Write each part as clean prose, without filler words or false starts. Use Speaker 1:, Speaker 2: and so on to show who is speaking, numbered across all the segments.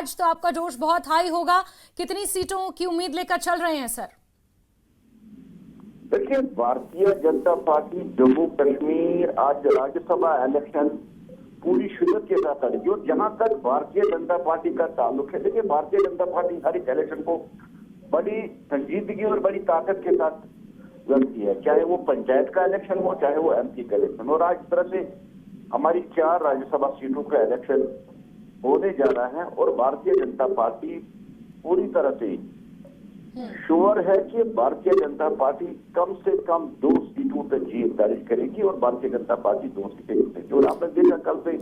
Speaker 1: आज तो आपका जोश बहुत हाई होगा। कितनी सीटों की उम्मीद लेकर चल रहे हैं सर?
Speaker 2: देखिए, भारतीय जनता पार्टी जम्मू कश्मीर आज राज्यसभा इलेक्शन पूरी शिद्दत के साथ लड़ेगी। और जहां तक भारतीय जनता पार्टी का ताल्लुक है, देखिए भारतीय जनता पार्टी हर एक इलेक्शन को बड़ी संजीदगी और बड़ी ताकत के साथ लड़ती है, चाहे वो पंचायत का इलेक्शन हो, चाहे वो एमपी का इलेक्शन। और आज इस तरह से हमारी 4 राज्यसभा सीटों का इलेक्शन होने जा रहा है और भारतीय जनता पार्टी पूरी तरह से श्योर है कि भारतीय जनता पार्टी कम से कम 2 सीटों पर जीत दर्ज करेगी और भारतीय जनता पार्टी 2 सीटें जीतेगी। और आपने देखा कल से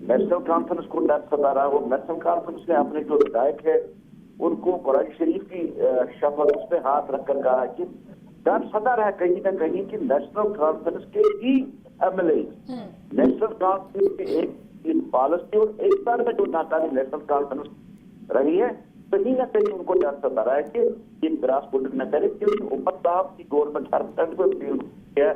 Speaker 2: नेशनल कॉन्फ्रेंस को डर सता रहा और नेशनल कॉन्फ्रेंस ने अपने जो विधायक है उनको कुरान शरीफ की शपथ उस पर हाथ रखकर कहा कि डर सता रहा है कहीं ना कहीं कि नेशनल कॉन्फ्रेंस के ही एमएलए नेशनल कॉन्फ्रेंस की एक पॉलिसी और एक बार में जो नाकामी नेशनल कॉन्फ्रेंस रही है, कहीं ना कहीं उनको डर सता रहा है कि ये ग्रास वोटिंग न करे, क्योंकि उमर साहब की गवर्नमेंट हर स्टैंड पर फेल होती है,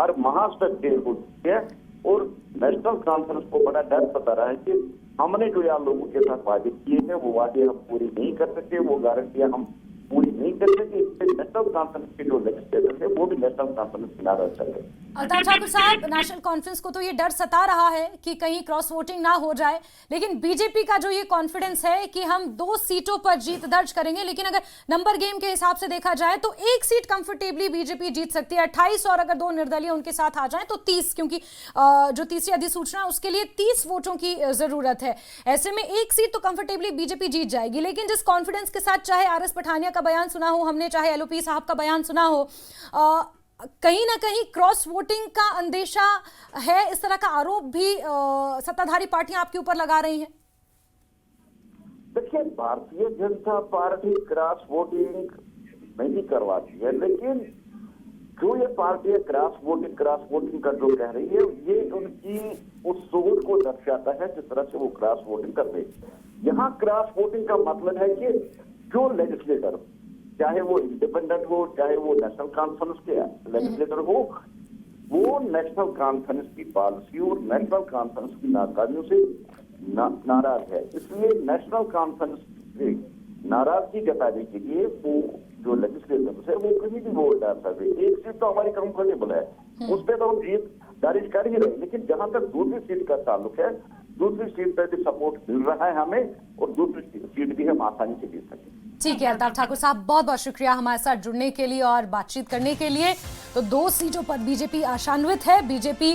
Speaker 2: हर महास्टैंड फेल होती है। और नेशनल कॉन्फ्रेंस को बड़ा डर सता रहा है कि हमने जो यहाँ लोगों के साथ वादे किए हैं वो वादे हम पूरी नहीं कर सकते, वो गारंटियां हम पूरी नहीं कर सकते। इससे नेशनल कॉन्फ्रेंस के जो लेजिस्लेटर है वो भी नेशनल कॉन्फ्रेंस के नारा चले।
Speaker 1: अल्ताफ ठाकुर साहब, नेशनल कॉन्फ्रेंस को तो ये डर सता रहा है कि कहीं क्रॉस वोटिंग ना हो जाए, लेकिन बीजेपी का जो ये कॉन्फिडेंस है कि हम 2 सीटों पर जीत दर्ज करेंगे, लेकिन अगर नंबर गेम के हिसाब से देखा जाए तो 1 सीट कंफर्टेबली बीजेपी जीत सकती है, 28, और अगर 2 निर्दलीय उनके साथ आ जाए तो 30, क्योंकि जो तीसरी अधिसूचना है उसके लिए 30 वोटों की जरूरत है। ऐसे में 1 सीट तो कंफर्टेबली बीजेपी जीत जाएगी। लेकिन जिस कॉन्फिडेंस के साथ चाहे आरएस पठानिया का बयान सुना हो हमने, चाहे एलओपी साहब का बयान सुना हो, कहीं ना कहीं क्रॉस वोटिंग का अंदेशा है, इस तरह का आरोप भी सत्ताधारी पार्टियां आपके ऊपर लगा रही हैं।
Speaker 2: देखिए, Bharatiya Janata party cross voting नहीं करवाती है, लेकिन जो ये पार्टी क्रॉस वोटिंग का जो कह रही है ये उनकी उस सोच को दर्शाता है जिस तरह से वो क्रॉस वोटिंग करते हैं। यहाँ क्रॉस वोटिंग का मतलब है कि जो लेजिस्लेटर, चाहे वो इंडिपेंडेंट हो, चाहे वो नेशनल कॉन्फ्रेंस के लेजिस्लेटर हो, वो नेशनल कॉन्फ्रेंस की पॉलिसी और नेशनल कॉन्फ्रेंस की नाकामियों से नाराज है। इसलिए नेशनल कॉन्फ्रेंस से नाराजगी जताने के लिए वो जो लेजिस्लेटर है वो कहीं भी वोट डाल सकते। 1 सीट तो हमारी कंफर्टेबल है, उस पर तो हम जीत दर्ज कर ही रहे, लेकिन जहां तक दूसरी सीट का ताल्लुक है, दूसरी सीट पर भी सपोर्ट मिल रहा है हमें और दूसरी सीट भी हम आसानी से जीत सकें।
Speaker 1: ठीक है अल्ताफ ठाकुर साहब, बहुत बहुत शुक्रिया हमारे साथ जुड़ने के लिए और बातचीत करने के लिए। तो 2 सीटों पर बीजेपी आशान्वित है। बीजेपी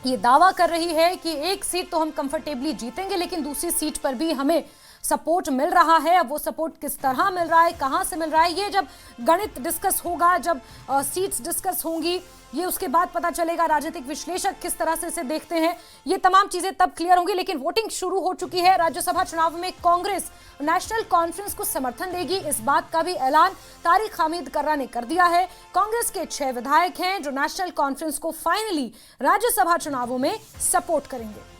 Speaker 1: ये दावा कर रही है कि 1 सीट तो हम कंफर्टेबली जीतेंगे, लेकिन दूसरी सीट पर भी हमें सपोर्ट मिल रहा है। अब वो सपोर्ट किस तरह मिल रहा है, कहां से मिल रहा है, ये जब गणित डिस्कस होगा, जब सीट्स डिस्कस होंगी, ये उसके बाद पता चलेगा। राजनीतिक विश्लेषक किस तरह से इसे देखते हैं, ये तमाम चीजें तब क्लियर होंगी। लेकिन वोटिंग शुरू हो चुकी है। राज्यसभा चुनाव में कांग्रेस नेशनल कॉन्फ्रेंस को समर्थन देगी, इस बात का भी ऐलान तारिक हमीद कर्रा ने कर दिया है। कांग्रेस के 6 विधायक हैं जो नेशनल कॉन्फ्रेंस को फाइनली राज्यसभा चुनावों में सपोर्ट करेंगे।